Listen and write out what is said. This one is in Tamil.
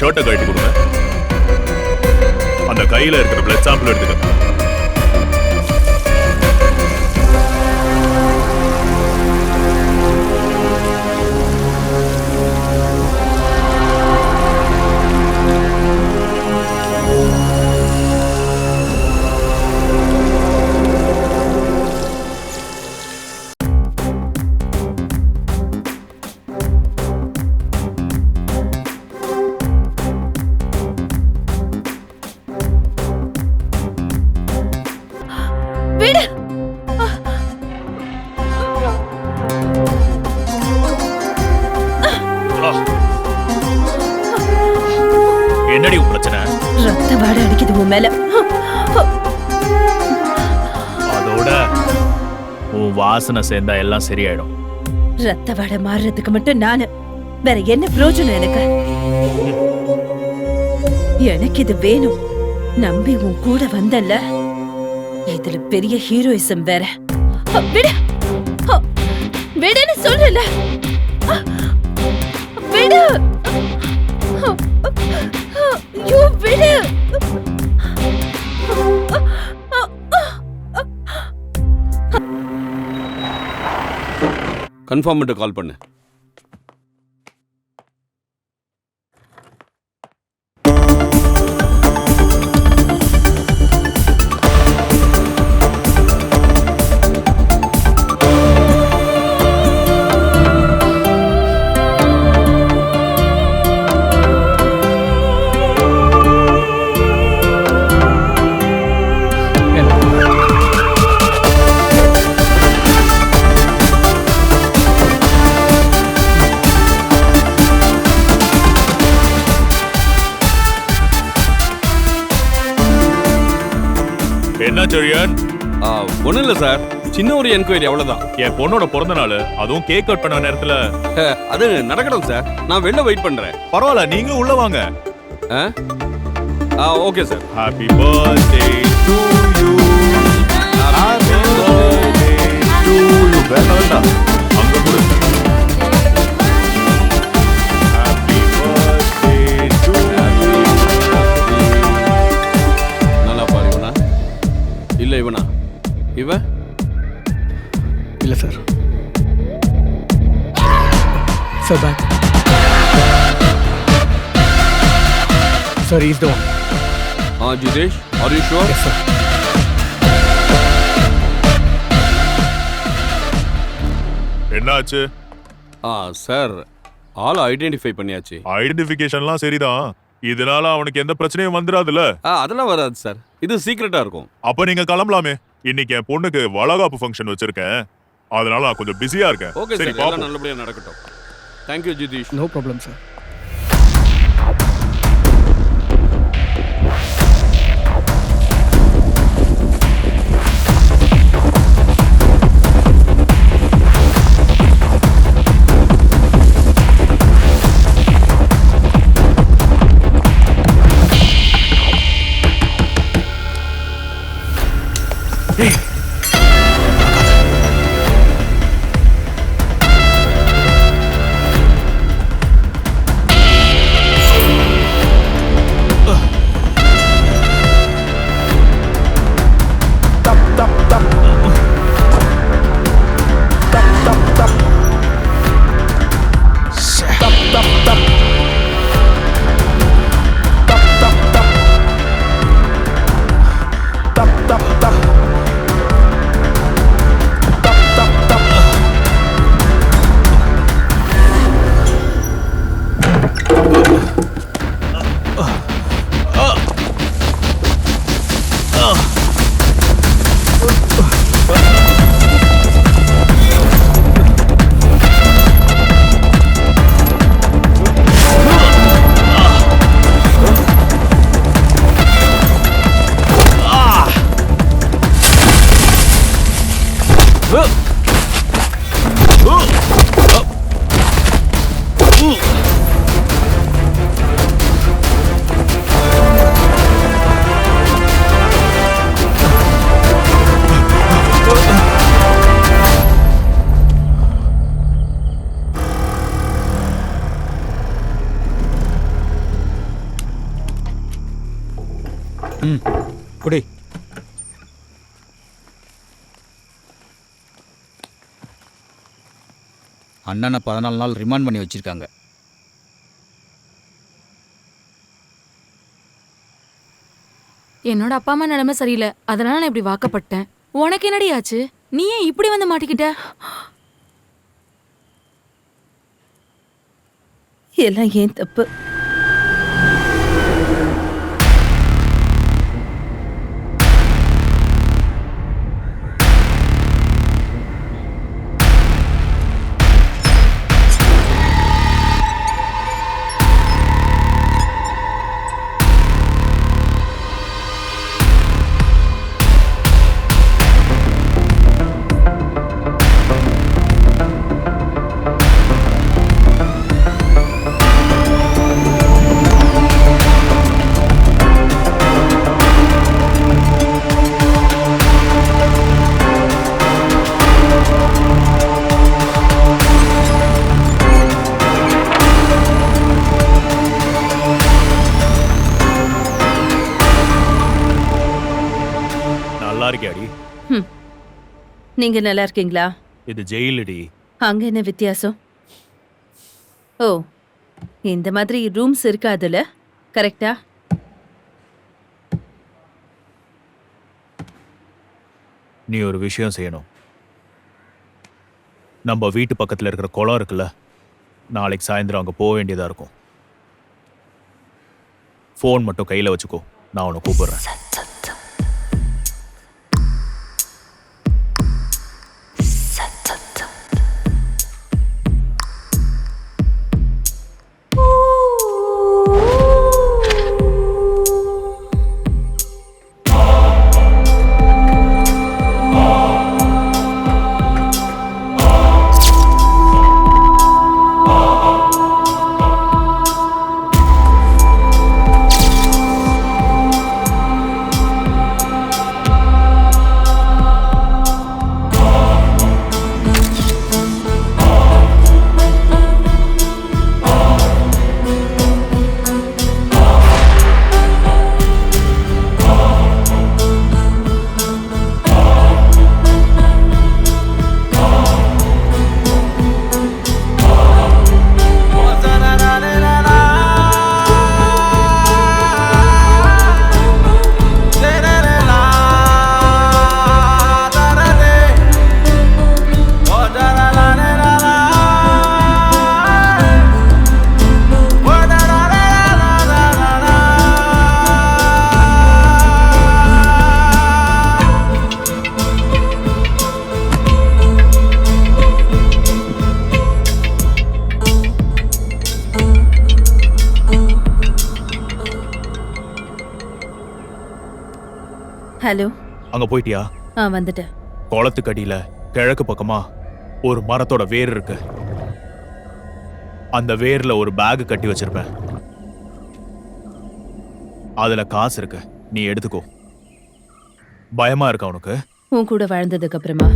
ஷர்ட்டை கழட்டி கொடுங்க. அந்த கையில இருக்கிற பிளட் சாம்பிள் எடுத்துக்க. என்னடி பிரச்சனை? ரத்த வாட அடிக்குது உன் மேல. அதோட உன் வாசனை சேர்ந்தா எல்லாம் சரியாயிடும். ரத்த வாட மாறுறதுக்கு மட்டும் நானு வேற என்ன பிரயோஜனம் எனக்கு? எனக்கு இது வேணும். நம்பி உன் கூட வந்தல்ல, இதுல பெரிய ஹீரோயிசம் வேற. விடு விடுன்னு சொல்லல. விடு விடு. கன்ஃபார்ம் பண்ணிட்டு கால் பண்ணு. என்ன ஜெரியன்? ஒண்ணும் இல்ல சார், சின்ன ஒரு என்கொயரி அவ்வளவுதான். என் பொண்ணோட பிறந்த நாள், அதுவும் கேக் கட் பண்ண நேரத்துல. அது நடக்கட்டும் சார், நான் வெளில வெயிட் பண்றேன். பரவாயில்ல, நீங்களும் உள்ள வாங்க. Okay sir. Happy birthday to you. Happy birthday to you. வேண்டாம், அங்க கொடு. Happy birthday to you. நல்லா பாரு. இவனா இல்ல இவனா? இவன் இல்ல sir. Sir, back. Sir, he's the one. Jitesh, are you sure? Yes, sir. என்னாச்சு? சார், ஆள் ஐடென்டிஃபை பண்ணியாச்சு. ஐடென்டிஃபிகேஷன்லாம் சரிதான். இதனால அவனுக்கு எந்த பிரச்சனையும் வந்துடாதுல்ல? அதெல்லாம் வராது சார், இது சீக்ரெட்டா இருக்கும். அப்ப நீங்க கிளம்பலாமே. இன்னைக்கு என் பொண்ணுக்கு வளகாப்பு ஃபங்க்ஷன் வச்சிருக்கேன், அதனால நான் கொஞ்சம் பிஸியா இருக்கேன். ஓகே சார், எல்லாம் நல்லபடியா நடக்கட்டும். Thank you, Jitesh. No problem, sir. அண்ணனை 14 நாள் ரிமாண்ட் பண்ணி வச்சிருக்காங்க. என்னோட அப்பா அம்மா நிலைமை சரியில்லை, அதனால நான் இப்படி வாக்கப்பட்டேன். உனக்கு என்னடி ஆச்சு? நீ ஏன் இப்படி வந்து மாட்டிக்கிட்ட? எல்லாம் ஏன் தப்பு. நல்லா இருக்கியாடி? நீங்க நல்லா இருக்கீங்களா? இது ஜெயிலடி. அங்க என்ன வித்தியாசம்? ஓ, இந்த மாதிரி ரூம்ஸ் இருக்காதுல்ல, கரெக்டா? நீ ஒரு விஷயம் செய்யணும். நம்ம வீட்டு பக்கத்துல இருக்கிற குளம் இருக்குல்ல, நாளைக்கு சாயந்தரம் அங்க போக வேண்டியதா இருக்கும். ஃபோன் மட்டும் கையில வச்சுக்கோ, நான் உன்னை கூப்பிடுறேன். ஹலோ, அங்க போயிட்டியா? வந்துட்டேன். குளத்துக்கு அடியில கிழக்கு பக்கமா ஒரு மரத்தோட வேர் இருக்கு. அந்த வேர்ல ஒரு பேக் கட்டி வச்சிருப்பேன். அதுல காசு இருக்கு, நீ எடுத்துக்கோ. பயமா இருக்கா உனக்கு? உன் கூட வாழ்ந்ததுக்கு அப்புறமா